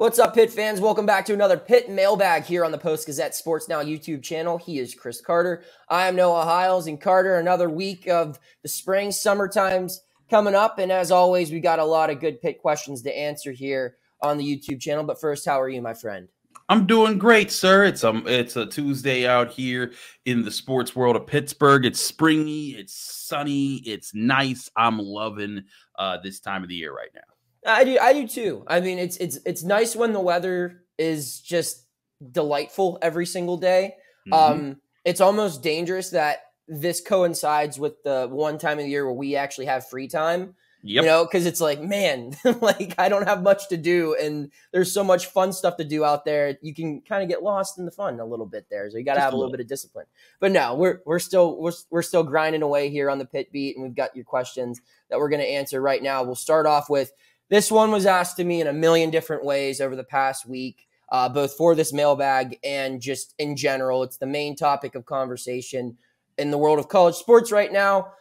What's up, Pitt fans? Welcome back to another Pitt mailbag here on the Post-Gazette Sports Now YouTube channel. He is Chris Carter. I am Noah Hiles. And Carter, another week of the spring, summer times coming up. And as always, we got a lot of good Pitt questions to answer here on the YouTube channel. But first, how are you, my friend? I'm doing great, sir. It's a Tuesday out here in the sports world of Pittsburgh. It's springy, it's sunny, it's nice. I'm loving this time of the year right now. I do too. I mean, it's nice when the weather is just delightful every single day. It's almost dangerous that this coincides with the one time of the year where we actually have free time. Yep. You know, because it's like, man, like I don't have much to do, and there's so much fun stuff to do out there. You can kind of get lost in the fun a little bit there, so you got to have a little bit of discipline. But no, we're still grinding away here on the Pitt beat, and we've got your questions that we're going to answer right now. We'll start off with this one was asked to me in a million different ways over the past week, both for this mailbag and just in general. It's the main topic of conversation in the world of college sports right now.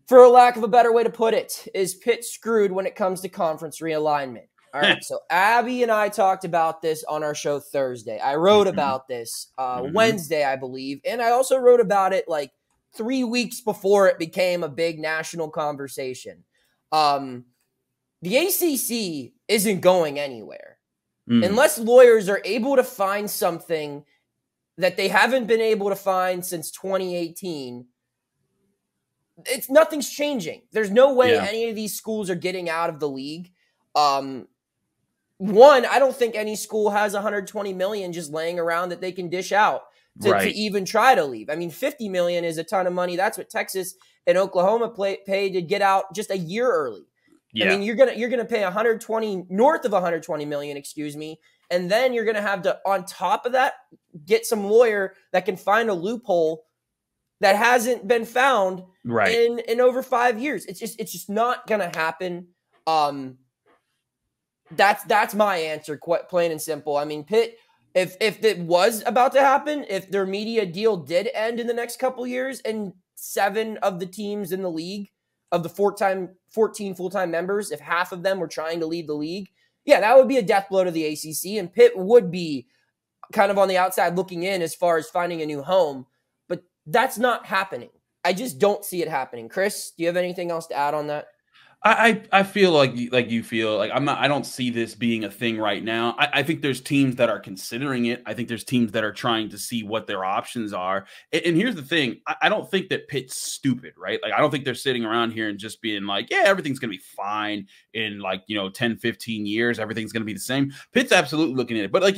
For a lack of a better way to put it, is Pitt screwed when it comes to conference realignment? All right, so Abby and I talked about this on our show Thursday. I wrote about this Wednesday, I believe, and I also wrote about it like 3 weeks before it became a big national conversation. The ACC isn't going anywhere unless lawyers are able to find something that they haven't been able to find since 2018. Nothing's changing. There's no way any of these schools are getting out of the league. One, I don't think any school has $120 million just laying around that they can dish out to even try to leave. I mean, $50 million is a ton of money. That's what Texas and Oklahoma paid to get out just a year early. Yeah. I mean, you're gonna pay north of 120 million, excuse me, and then you're gonna have to, on top of that, get some lawyer that can find a loophole that hasn't been found in over 5 years. It's just not gonna happen. That's my answer, quite plain and simple. I mean, Pitt, if it was about to happen, if their media deal did end in the next couple years, and 7 of the teams in the league, of the 14 full-time members, if half of them were trying to leave the league, yeah, that would be a death blow to the ACC, and Pitt would be kind of on the outside looking in as far as finding a new home. But that's not happening. I just don't see it happening. Chris, do you have anything else to add on that? I feel like you feel like I don't see this being a thing right now. I think there's teams that are considering it. I think there's teams that are trying to see what their options are. And here's the thing. I don't think that Pitt's stupid, right? Like, I don't think they're sitting around here and just being like, yeah, everything's going to be fine in 10, 15 years. Everything's going to be the same. Pitt's absolutely looking at it. But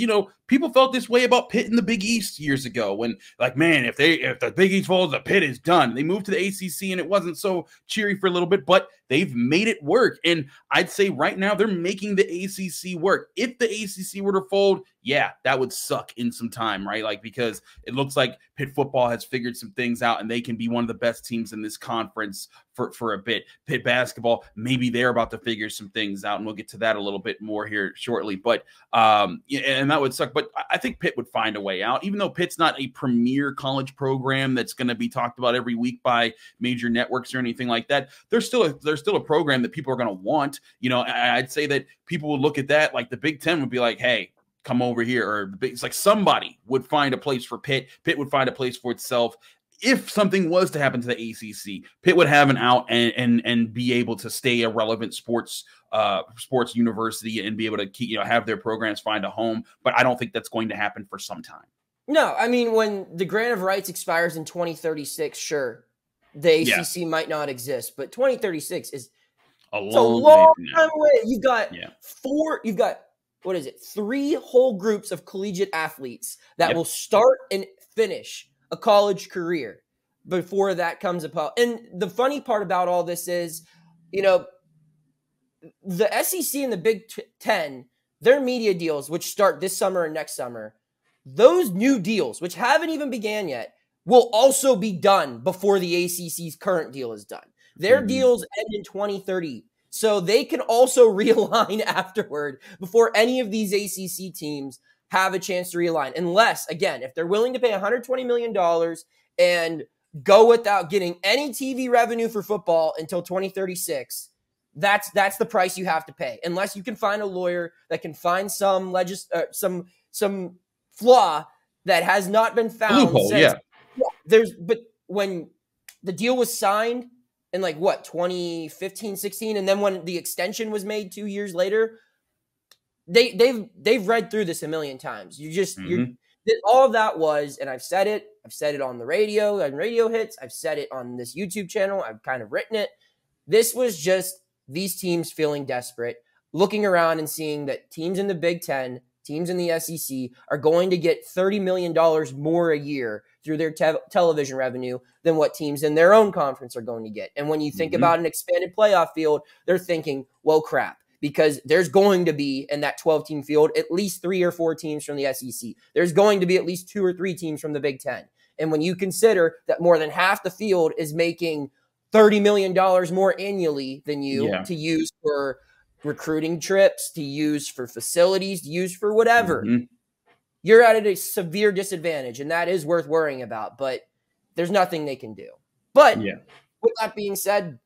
people felt this way about Pitt in the Big East years ago when, like, man, if the Big East falls, the Pitt is done. They moved to the ACC and it wasn't so cheery for a little bit, but they've made it work. And I'd say right now they're making the ACC work. If the ACC were to fold, yeah, that would suck in some time, right? Like, because it looks like Pitt football has figured some things out and they can be one of the best teams in this conference for a bit. Pitt basketball, maybe they're about to figure some things out, and we'll get to that a little bit more here shortly. But and that would suck. But I think Pitt would find a way out, even though Pitt's not a premier college program that's going to be talked about every week by major networks or anything like that. There's still a program that people are going to want. I'd say that people would look at that like the Big Ten would be like, hey, come over here, or it's like somebody would find a place for Pitt. Pitt would find a place for itself. If something was to happen to the ACC, Pitt would have an out and be able to stay a relevant sports university and be able to keep, have their programs find a home. But I don't think that's going to happen for some time. No, I mean, when the grant of rights expires in 2036, sure, the ACC might not exist, but 2036 is a long time away. You've got what is it? 3 whole groups of collegiate athletes that will start and finish a college career before that comes about. And the funny part about all this is, the SEC and the Big Ten, their media deals, which start this summer and next summer, those new deals, which haven't even began yet, will also be done before the ACC's current deal is done. Their deals end in 2030. So they can also realign afterward before any of these ACC teams have a chance to realign. Unless, again, if they're willing to pay $120 million and go without getting any TV revenue for football until 2036, That's the price you have to pay, unless you can find a lawyer that can find some flaw that has not been found. Loophole, yeah. But when the deal was signed in 2015, 16, and then when the extension was made 2 years later, they've read through this a million times. All of that was, and I've said it on the radio, on radio hits, I've said it on this YouTube channel, I've kind of written it. This was just these teams feeling desperate, looking around and seeing that teams in the Big Ten, teams in the SEC are going to get $30 million more a year through their television revenue than what teams in their own conference are going to get. And when you think about an expanded playoff field, they're thinking, well, crap, because there's going to be in that 12-team field at least 3 or 4 teams from the SEC. There's going to be at least 2 or 3 teams from the Big Ten. And when you consider that more than half the field is making $30 million more annually than you to use for recruiting trips, to use for facilities, to use for whatever, you're at a severe disadvantage, and that is worth worrying about, but there's nothing they can do. But with that being said,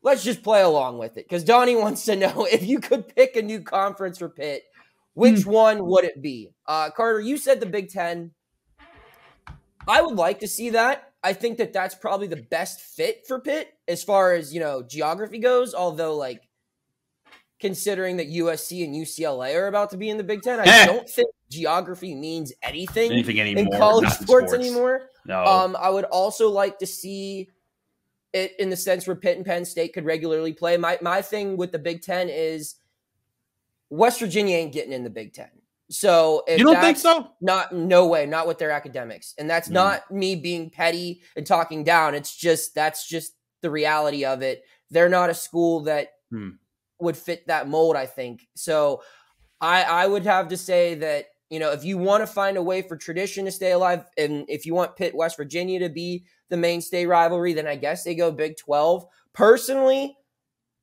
let's just play along with it, because Donnie wants to know, if you could pick a new conference for Pitt, which one would it be? Carter, you said the Big Ten. I would like to see that. I think that that's probably the best fit for Pitt as far as, geography goes, although, considering that USC and UCLA are about to be in the Big Ten, I don't think geography means anything anymore, in college sports anymore. No. I would also like to see it in the sense where Pitt and Penn State could regularly play. My thing with the Big Ten is West Virginia ain't getting in the Big Ten. So if you don't think so? No way, not with their academics. And that's not me being petty and talking down. That's just the reality of it. They're not a school that would fit that mold, I think. So I would have to say that, if you want to find a way for tradition to stay alive, and if you want Pitt, West Virginia to be the mainstay rivalry, then I guess they go Big 12. Personally,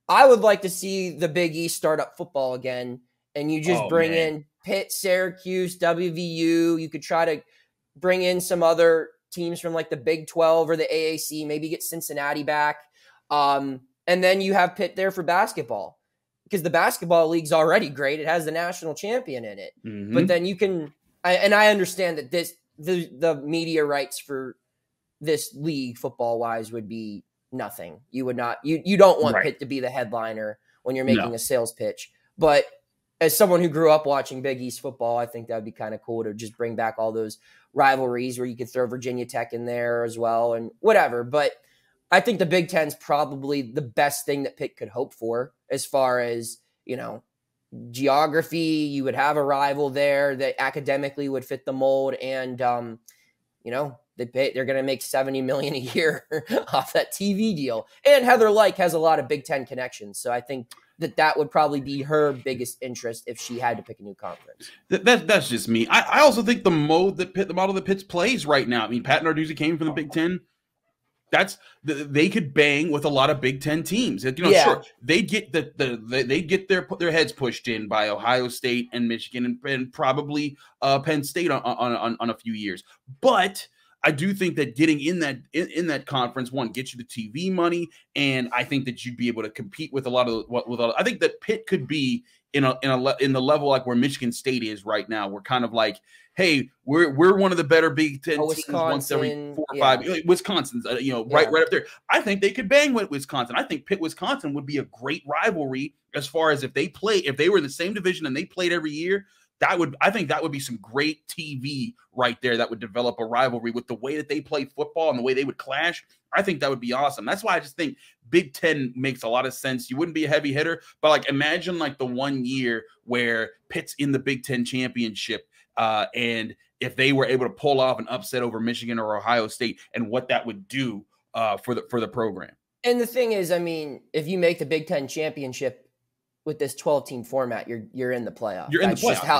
I would like to see the Big East start up football again, and you just bring in Pitt, Syracuse, WVU. You could try to bring in some other teams from the Big 12 or the AAC, maybe get Cincinnati back. And then you have Pitt there for basketball, because the basketball league's already great. It has the national champion in it. But then you can, and I understand that the media rights for this league football wise would be nothing. You would not, you don't want Pitt to be the headliner when you're making a sales pitch. But as someone who grew up watching Big East football, I think that would be kind of cool to just bring back all those rivalries where you could throw Virginia Tech in there as well and whatever. But I think the Big Ten's probably the best thing that Pitt could hope for as far as, geography. You would have a rival there that academically would fit the mold. And, they're going to make $70 million a year off that TV deal. And Heather Lyke has a lot of Big Ten connections. So I think that would probably be her biggest interest if she had to pick a new conference. That's just me. I also think the model that Pitt plays right now. I mean, Pat Narduzzi came from the Big Ten. They could bang with a lot of Big Ten teams. Sure, they get they get their heads pushed in by Ohio State and Michigan and probably Penn State on a few years. But I do think that getting in that conference, one, gets you the TV money, and I think that you'd be able to compete with a lot of I think that Pitt could be in the level like where Michigan State is right now. We're kind of like, hey, we're one of the better Big Ten teams once every 4 or 5 years. Wisconsin's right up there. I think they could bang with Wisconsin. I think Pitt Wisconsin would be a great rivalry as far as if they were in the same division and they played every year. I think that would be some great TV right there that would develop a rivalry with the way that they play football and the way they would clash. I think that would be awesome. That's why I just think Big Ten makes a lot of sense. You wouldn't be a heavy hitter, but imagine the 1 year where Pitt's in the Big Ten championship, and if they were able to pull off an upset over Michigan or Ohio State, and what that would do for the program. And the thing is, I mean, if you make the Big Ten championship with this 12-team format, you're in the playoff.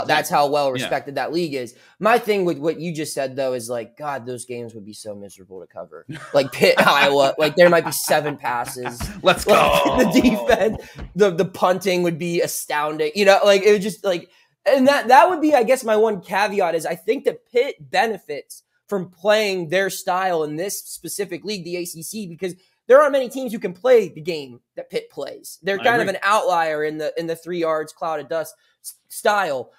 That's how well respected that league is. My thing with what you just said, though, is God, those games would be so miserable to cover. Pitt, Iowa, there might be 7 passes. Let's go. The defense, the punting would be astounding. It would just and that would be, I guess, my one caveat is I think that Pitt benefits from playing their style in this specific league, the ACC, because there aren't many teams who can play the game that Pitt plays. They're kind of an outlier in the 3 yards cloud of dust style,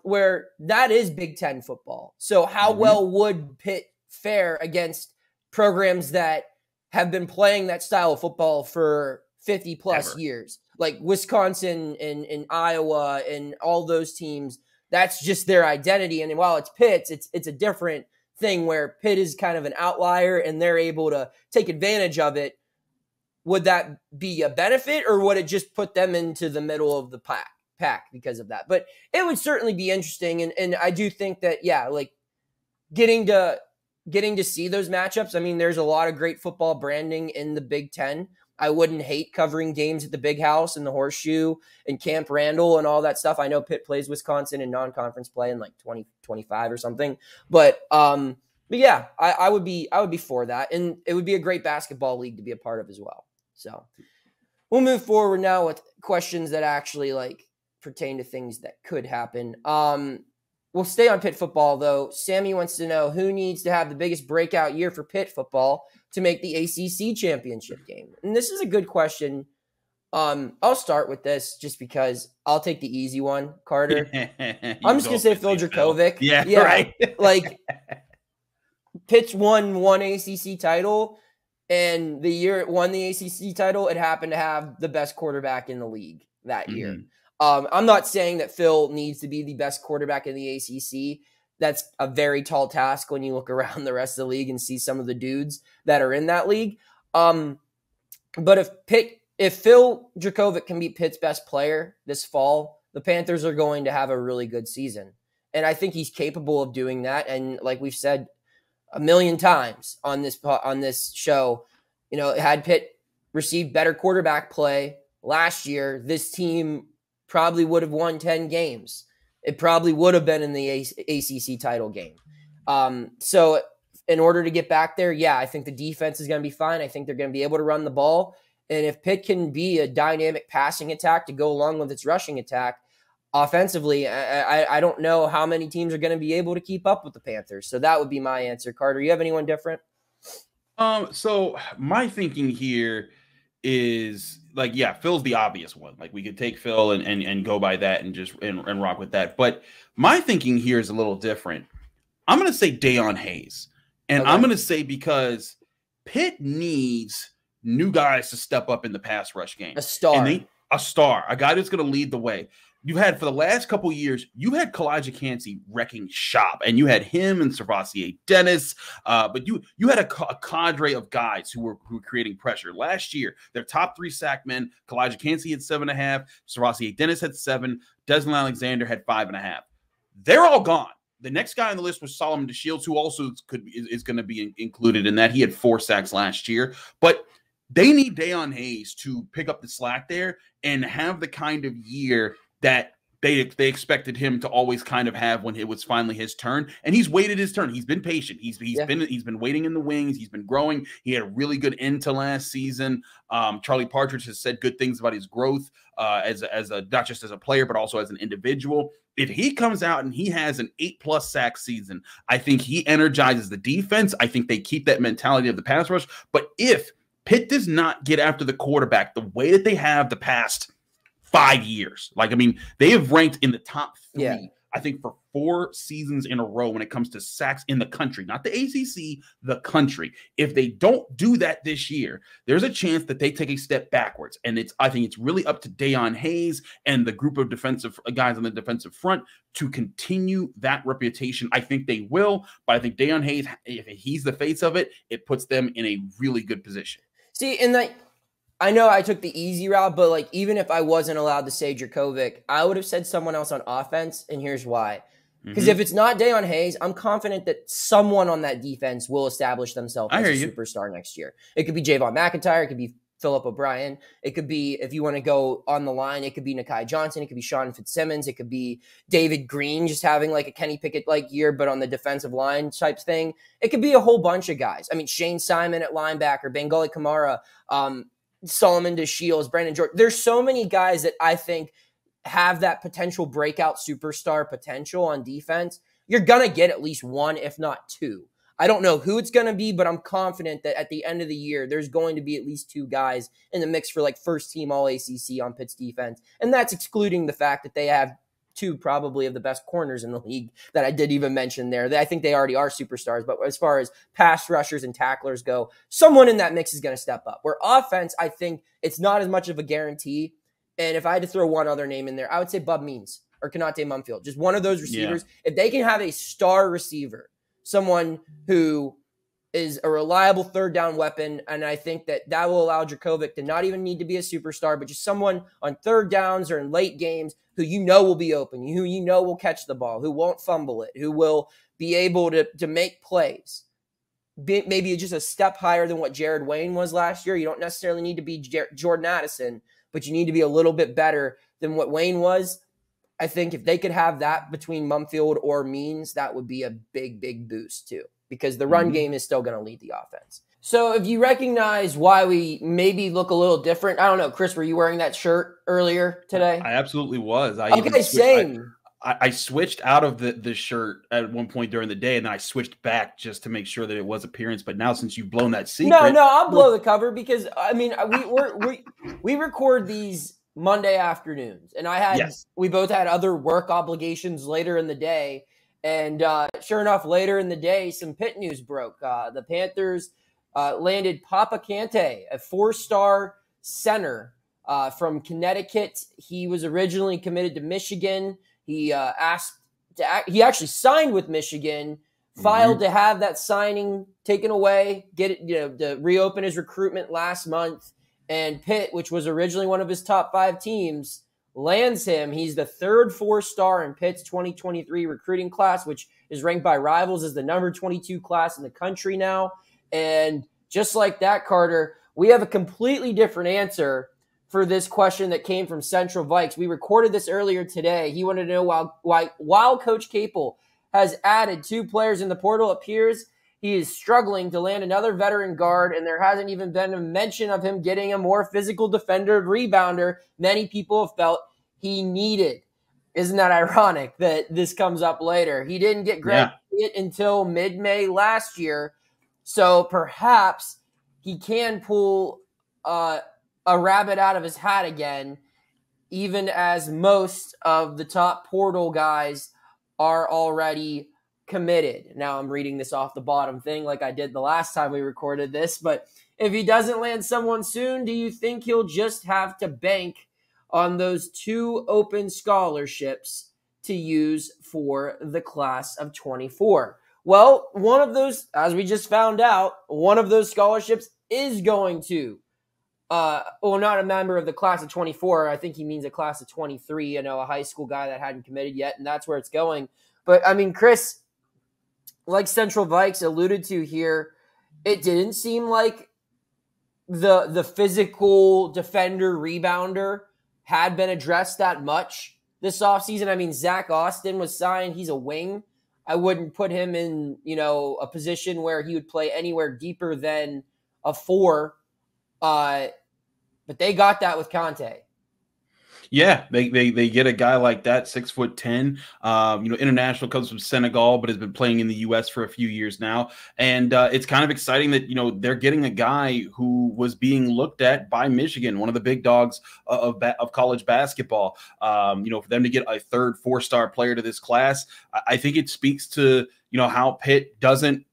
where that is Big Ten football. So how well would Pitt fare against programs that have been playing that style of football for 50 plus years, like Wisconsin and Iowa and all those teams? That's just their identity. And while it's Pitt, it's a different thing where Pitt is kind of an outlier and they're able to take advantage of it. Would that be a benefit, or would it just put them into the middle of the pack because of that? But it would certainly be interesting. And I do think that, like getting to see those matchups. I mean, there's a lot of great football branding in the Big Ten. I wouldn't hate covering games at the Big House and the Horseshoe and Camp Randall and all that stuff. I know Pitt plays Wisconsin in non-conference play in like 2025 or something. But yeah, I would be for that. And it would be a great basketball league to be a part of as well. So we'll move forward now with questions that actually like pertain to things that could happen. We'll stay on Pitt football, though. Sammy wants to know who needs to have the biggest breakout year for Pitt football to make the ACC championship game. And this is a good question. I'll start with this just because I'll take the easy one, Carter. I'm just going to say Phil Dracovic. Yeah, right. Like, Pitt's won one ACC title, and the year it won the ACC title, it happened to have the best quarterback in the league that year. I'm not saying that Phil needs to be the best quarterback in the ACC. That's a very tall task when you look around the rest of the league and see some of the dudes that are in that league. But if Phil Dracovic can be Pitt's best player this fall, the Panthers are going to have a really good season. And I think he's capable of doing that. And like we've said a million times on this show, had Pitt received better quarterback play last year, this team probably would have won 10 games. It probably would have been in the ACC title game. So in order to get back there, I think the defense is going to be fine. I think they're going to be able to run the ball. And if Pitt can be a dynamic passing attack to go along with its rushing attack offensively, I don't know how many teams are going to be able to keep up with the Panthers. So that would be my answer. Carter, you have anyone different? So my thinking here is like, Phil's the obvious one. Like we could take Phil and go by that and just and rock with that. But my thinking here is a little different. I'm going to say Deion Hayes. And I'm going to say because Pitt needs new guys to step up in the pass rush game. A star, a guy that's going to lead the way. You had for the last couple of years, you had Kalijah Kancey wrecking shop, and you had him and Servassier Dennis. But you had a cadre of guys who were creating pressure. Last year, their top 3 sack men, Kalijah Kancey had 7.5, Servassier Dennis had 7, Desmond Alexander had 5.5. They're all gone. The next guy on the list was Solomon DeShields, who also is going to be included in that. He had 4 sacks last year, but they need Deion Hayes to pick up the slack there and have the kind of year that they expected him to always kind of have when it was finally his turn. And he's waited his turn. He's been patient. He's been waiting in the wings. He's been growing. He had a really good end to last season. Charlie Partridge has said good things about his growth as not just as a player, but also as an individual. If he comes out and he has an 8+ sack season, I think he energizes the defense. I think they keep that mentality of the pass rush. But if Pitt does not get after the quarterback the way that they have the past 5 years. They have ranked in the top 3, I think, for 4 seasons in a row when it comes to sacks in the country, not the ACC, the country. If they don't do that this year, there's a chance that they take a step backwards. And I think it's really up to Deion Hayes and the group of defensive guys on the defensive front to continue that reputation. I think they will, but I think Deion Hayes, if he's the face of it, it puts them in a really good position. See, I know I took the easy route, but even if I wasn't allowed to say Dracovic, I would have said someone else on offense, and here's why. Because if it's not Deion Hayes, I'm confident that someone on that defense will establish themselves as a superstar next year. It could be Javon McIntyre. It could be Phillip O'Brien. It could be, if you want to go on the line, it could be Nakai Johnson. It could be Sean Fitzsimmons. It could be David Green just having a Kenny Pickett year, but on the defensive line type thing. It could be a whole bunch of guys. I mean, Shane Simon at linebacker, Bengali Kamara, Solomon DeShields, Brandon George. There's so many guys that I think have that potential breakout superstar potential on defense. You're going to get at least one, if not 2. I don't know who it's going to be, but I'm confident that at the end of the year, there's going to be at least 2 guys in the mix for like first team all ACC on Pitt's defense. And that's excluding the fact that they have 2 probably of the best corners in the league that I did even mention there. I think they already are superstars, but as far as pass rushers and tacklers go, someone in that mix is going to step up. Where offense, I think it's not as much of a guarantee. And if I had to throw one other name in there, I would say Bub Means or Kanate Mumfield. Just one of those receivers. Yeah. If they can have a star receiver, someone who is a reliable third down weapon, and I think that will allow Dracovic to not even need to be a superstar, but just someone on third downs or in late games who will be open, who will catch the ball, who won't fumble it, who will be able to make plays. Maybe just a step higher than what Jared Wayne was last year. You don't necessarily need to be Jordan Addison, but you need to be a little bit better than what Wayne was. I think if they could have that between Mumfield or Means, that would be a big, big boost too, because the run game is still going to lead the offense. So if you recognize why we maybe look a little different, I don't know, Chris, were you wearing that shirt earlier today? I absolutely was. Same. I switched out of the shirt at one point during the day, and then I switched back just to make sure that it was appearance. But now, since you've blown that secret, no, I'll blow the cover because I mean we record these Monday afternoons, and we both had other work obligations later in the day, and sure enough, later in the day, some Pitt news broke. The Panthers landed Papa Kante, a 4-star center from Connecticut. He was originally committed to Michigan. He he actually signed with Michigan, filed to have that signing taken away, to reopen his recruitment last month. And Pitt, which was originally one of his top 5 teams, lands him. He's the 3rd 4-star in Pitt's 2023 recruiting class, which is ranked by Rivals as the number 22 class in the country now. And just like that, Carter, we have a completely different answer for this question that came from Central Vikes. We recorded this earlier today. He wanted to know while Coach Capel has added 2 players in the portal, it appears he is struggling to land another veteran guard, and there hasn't even been a mention of him getting a more physical defender rebounder many people have felt he needed. Isn't that ironic that this comes up later? He didn't get Greg Pitt until mid-May last year, so perhaps he can pull a rabbit out of his hat again, even as most of the top portal guys are already committed. Now I'm reading this off the bottom thing like I did the last time we recorded this, but if he doesn't land someone soon, do you think he'll just have to bank on those 2 open scholarships to use for the class of 24? Well, one of those, as we just found out, one of those scholarships is going to not a member of the class of 24. I think he means a class of 23, a high school guy that hadn't committed yet, and that's where it's going. But, I mean, Chris, like Central Vikes alluded to here, it didn't seem like the physical defender rebounder had been addressed that much this offseason. I mean, Zach Austin was signed. He's a wing. I wouldn't put him in, a position where he would play anywhere deeper than a 4. But they got that with Kante. Yeah, they get a guy like that, 6'10". International, comes from Senegal, but has been playing in the U.S. for a few years now. And it's kind of exciting that, they're getting a guy who was being looked at by Michigan, one of the big dogs of college basketball. For them to get a 3rd 4-star player to this class, I think it speaks to, how Pitt doesn't,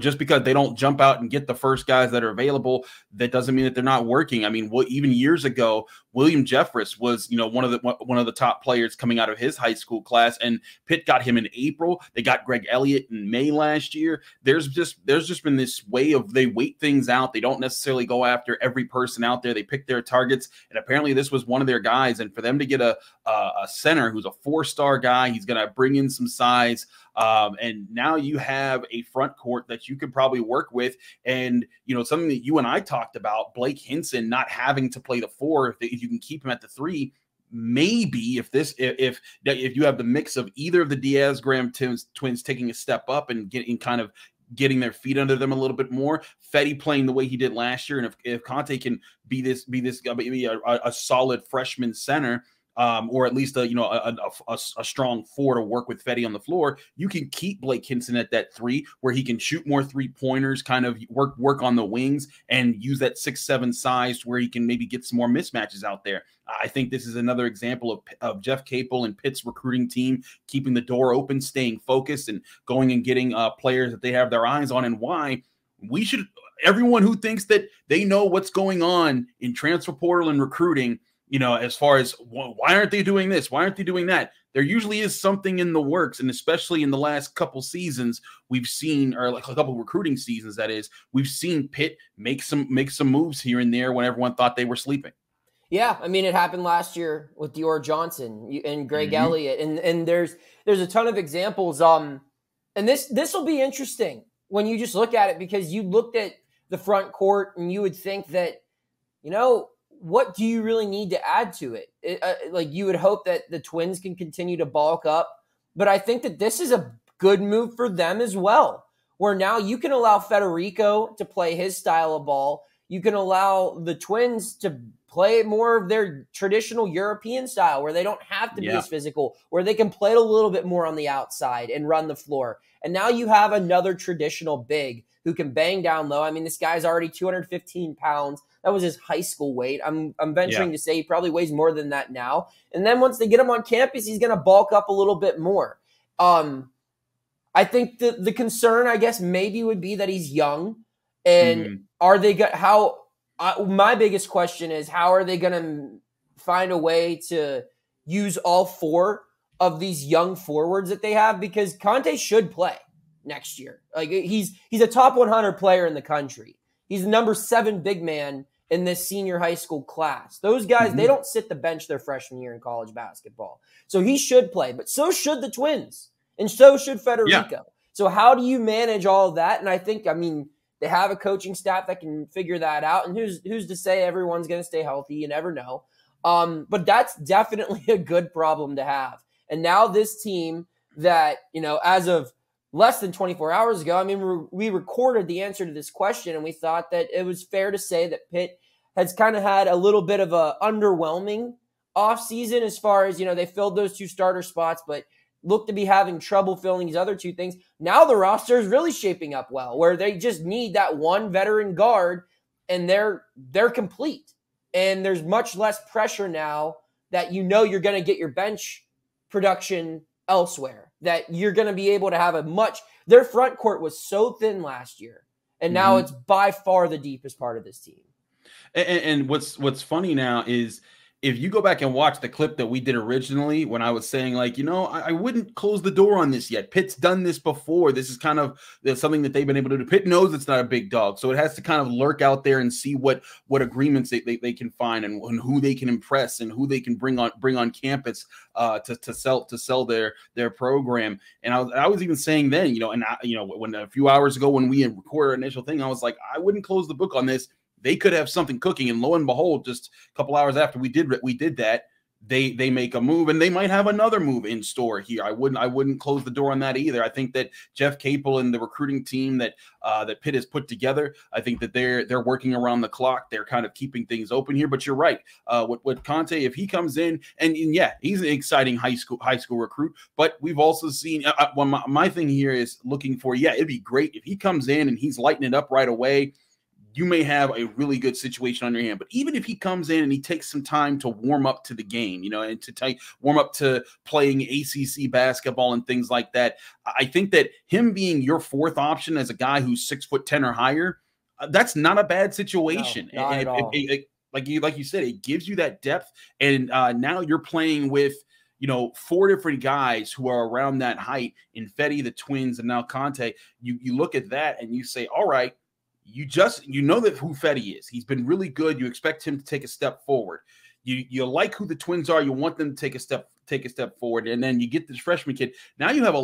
just because they don't jump out and get the first guys that are available, that doesn't mean that they're not working. I mean, even years ago, William Jeffress was, one of the top players coming out of his high school class, and Pitt got him in April. They got Greg Elliott in May last year. There's just been this way of they wait things out. They don't necessarily go after every person out there. They pick their targets, and apparently this was one of their guys. And for them to get a center who's a 4-star guy, he's going to bring in some size. And now you have a front court that you could probably work with. And, something that you and I talked about, Blake Hinson not having to play the 4, if you can keep him at the 3, maybe if you have the mix of either of the Diaz-Graham twins taking a step up and getting their feet under them a little bit more, Fetty playing the way he did last year, and if Kante can be a solid freshman center, or at least a strong 4 to work with Fetty on the floor, you can keep Blake Hinson at that 3 where he can shoot more 3-pointers, kind of work on the wings and use that 6'7" size where he can maybe get some more mismatches out there. I think this is another example of Jeff Capel and Pitt's recruiting team keeping the door open, staying focused, and going and getting players that they have their eyes on. And why we should, everyone who thinks that they know what's going on in transfer portal and recruiting, as far as why aren't they doing this? Why aren't they doing that? There usually is something in the works. And especially in the last couple seasons, we've seen, or like a couple recruiting seasons, that is, we've seen Pitt make some moves here and there when everyone thought they were sleeping. Yeah, I mean, it happened last year with Dior Johnson and Greg Elliott, and there's a ton of examples. And this will be interesting when you just look at it, because you looked at the front court and you would think that, what do you really need to add to it? Like, you would hope that the Twins can continue to bulk up, but I think that this is a good move for them as well, where now you can allow Federico to play his style of ball. You can allow the Twins to play more of their traditional European style, where they don't have to be as physical, where they can play a little bit more on the outside and run the floor. And now you have another traditional big who can bang down low. I mean, this guy's already 215 pounds. That was his high school weight. I'm venturing to say he probably weighs more than that now. And then once they get him on campus, he's going to bulk up a little bit more. I think the concern, I guess, maybe would be that he's young. And are they my biggest question is, how are they going to find a way to use all 4 of these young forwards that they have? Because Conte should play next year. Like, he's a top 100 player in the country. He's the number 7 big man in this senior high school class. Those guys, they don't sit the bench their freshman year in college basketball. So he should play, but so should the Twins, and so should Federico. Yeah. So how do you manage all of that? And I think, they have a coaching staff that can figure that out. And who's to say everyone's going to stay healthy? You never know. But that's definitely a good problem to have. And now this team that, as of less than 24 hours ago, we recorded the answer to this question, and we thought that it was fair to say that Pitt has kind of had a little bit of a underwhelming offseason as far as, they filled those 2 starter spots, but look to be having trouble filling these other 2 things. Now the roster is really shaping up well, where they just need that one veteran guard, and they're complete. And there's much less pressure now that you're going to get your bench production elsewhere, that you're going to be able to have their front court was so thin last year, and now it's by far the deepest part of this team. And what's funny now is, if you go back and watch the clip that we did originally, when I was saying, like, I wouldn't close the door on this yet. Pitt's done this before. This is kind of something that they've been able to do. To Pitt knows it's not a big dog, so it has to kind of lurk out there and see what agreements they can find, and who they can impress, and who they can bring on campus to sell their program. And I was even saying then, when a few hours ago when we recorded our initial thing, I was like, I wouldn't close the book on this. They could have something cooking, and lo and behold, just a couple hours after we did that, they make a move, and they might have another move in store here. I wouldn't close the door on that either. I think that Jeff Capel and the recruiting team that Pitt has put together, I think that they're working around the clock. They're kind of keeping things open here. But you're right. With Conte, if he comes in, and he's an exciting high school recruit. But we've also seen my thing here is looking for, it'd be great if he comes in and he's lighting it up right away. You may have a really good situation on your hand. But even if he comes in and he takes some time to warm up to the game, and to warm up to playing ACC basketball and things like that, I think that him being your 4th option as a guy who's 6'10" or higher, that's not a bad situation. No, not at all. Like you said, it gives you that depth. And now you're playing with, 4 different guys who are around that height in Fetty, the Twins, and now Conte. You look at that and you say, all right, you know that who Fetty is. He's been really good. You expect him to take a step forward. You like who the Twins are. You want them to take a step forward. And then you get this freshman kid. Now you have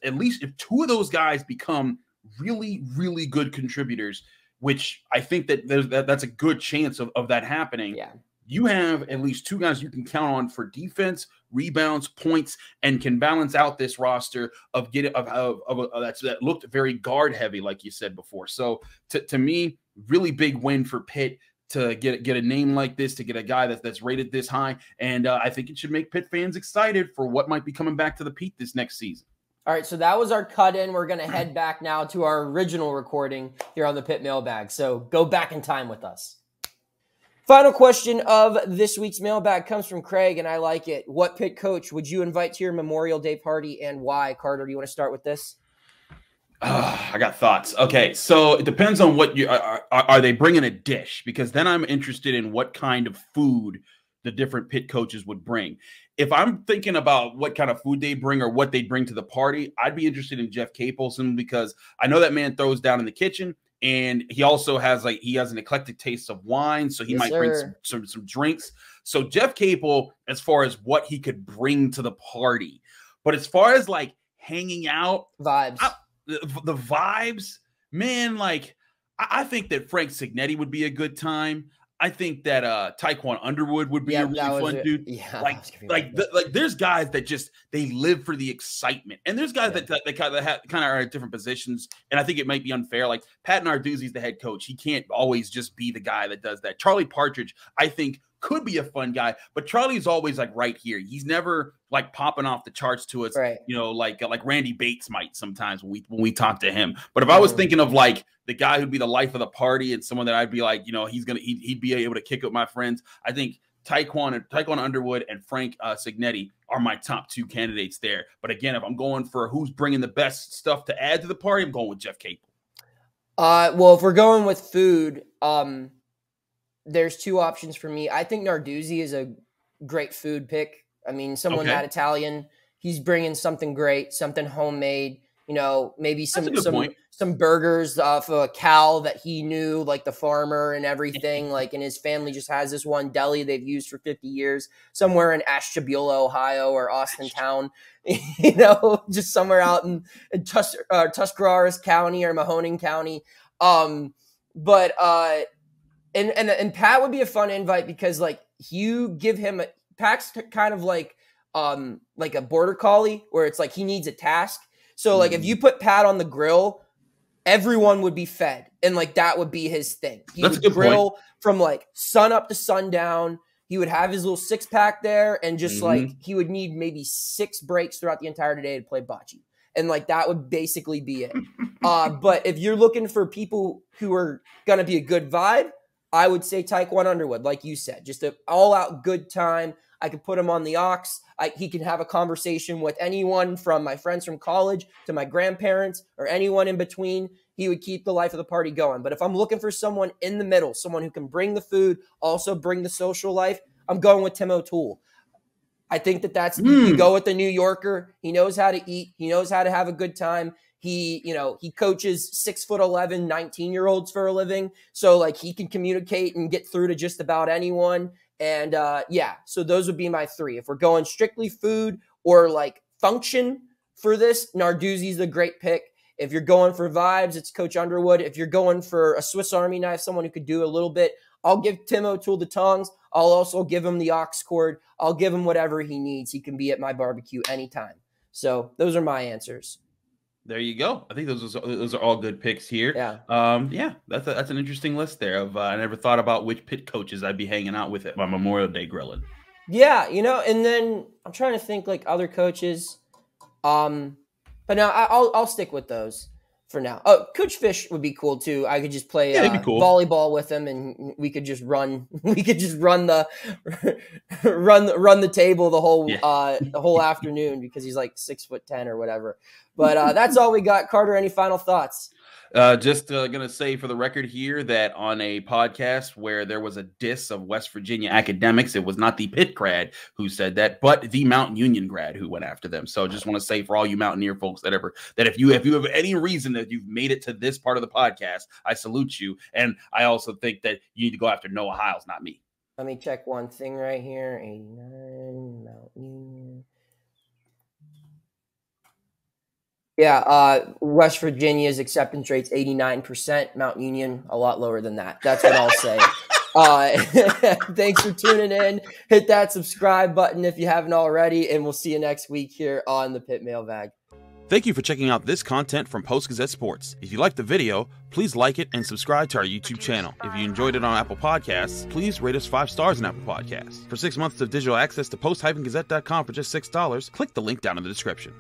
at least if 2 of those guys become really, really good contributors, which I think that's a good chance of that happening. Yeah. You have at least 2 guys you can count on for defense, rebounds, points, and can balance out this roster that looked very guard heavy, like you said before. So to me, really big win for Pitt. to get a name like this, to get a guy that's rated this high. And I think it should make Pitt fans excited for what might be coming back to the Pete this next season. All right, so that was our cut-in. We're going to head back now to our original recording here on the Pitt Mailbag. So go back in time with us. Final question of this week's mailbag comes from Craig, and I like it. What Pitt coach would you invite to your Memorial Day party and why? Carter, do you want to start with this? I got thoughts. Okay, so it depends on what you are they bringing a dish? Because then I'm interested in what kind of food the different Pitt coaches would bring. If I'm thinking about what kind of food they bring or what they bring to the party, I'd be interested in Jeff Capelson, because I know that man throws down in the kitchen, and he also has an eclectic taste of wine, so he might bring some drinks. So Jeff Capel, as far as what he could bring to the party, but as far as like hanging out vibes. The vibes, man, like I think that Frank Signetti would be a good time. I think that Taekwon Underwood would be a really fun dude. Yeah, like there's guys that just they live for the excitement, and there's guys that kind of are at different positions. And I think it might be unfair. Like Pat Narduzzi's the head coach; he can't always just be the guy that does that. Charlie Partridge, I think, could be a fun guy, but Charlie's always like right here. He's never like popping off the charts to us, right? You know, like Randy Bates might sometimes when we talk to him. But if I was thinking of like the guy who'd be the life of the party and someone that I'd be like, you know, he'd be able to kick with my friends, I think Taekwon Underwood and Frank Signetti are my top two candidates there. But again, if I'm going for who's bringing the best stuff to add to the party, I'm going with Jeff Capel. Well, if we're going with food, there's two options for me. I think Narduzzi is a great food pick. I mean, someone that Italian, he's bringing something great, something homemade, you know, maybe some burgers off of a cow that he knew, like the farmer and everything, like, and his family just has this one deli they've used for 50 years somewhere in Ashtabula, Ohio, or Austintown, you know, just somewhere out in Tuscarawas County or Mahoning County. But Pat would be a fun invite because like you give him Pat's kind of like a border collie where it's like he needs a task. So like if you put Pat on the grill, everyone would be fed, and like that would be his thing. He would grill from like sun up to sundown. He would have his little 6-pack there, and just like he would need maybe 6 breaks throughout the entire day to play bocce, and like that would basically be it. But if you're looking for people who are gonna be a good vibe, I would say Taekwon Underwood, like you said, just an all-out good time. I could put him on the aux. He can have a conversation with anyone from my friends from college to my grandparents or anyone in between. He would keep the life of the party going. But if I'm looking for someone in the middle, someone who can bring the food, also bring the social life, I'm going with Tim O'Toole. I think that's you go with the New Yorker. He knows how to eat. He knows how to have a good time. He coaches 6'11", 19-year-olds for a living. So like he can communicate and get through to just about anyone. And so those would be my 3. If we're going strictly food or like function for this, Narduzzi's a great pick. If you're going for vibes, it's Coach Underwood. If you're going for a Swiss Army knife, someone who could do a little bit, I'll give Tim O'Toole the tongs. I'll also give him the aux cord. I'll give him whatever he needs. He can be at my barbecue anytime. So those are my answers. There you go. I think those are all good picks here. Yeah. That's an interesting list there. I never thought about which Pitt coaches I'd be hanging out with at my Memorial Day grilling. Yeah, and then I'm trying to think like other coaches. But no, I'll stick with those for now. Oh, Coach Fish would be cool too. I could just play volleyball with him, and we could just run. We could just run the table the whole afternoon because he's like 6'10" or whatever. But that's all we got. Carter, any final thoughts? Just going to say for the record here that on a podcast where there was a diss of West Virginia academics, it was not the Pitt grad who said that, but the Mountain Union grad who went after them. So just want to say for all you Mountaineer folks that if you have any reason that you've made it to this part of the podcast, I salute you. And I also think that you need to go after Noah Hiles, not me. Let me check one thing right here. 89 Mountain Union. Yeah, West Virginia's acceptance rate's 89%. Mountain Union, a lot lower than that. That's what I'll say. Thanks for tuning in. Hit that subscribe button if you haven't already, and we'll see you next week here on the Pitt Mailbag. Thank you for checking out this content from Post-Gazette Sports. If you liked the video, please like it and subscribe to our YouTube channel. If you enjoyed it on Apple Podcasts, please rate us 5 stars on Apple Podcasts. For 6 months of digital access to post-gazette.com for just $6, click the link down in the description.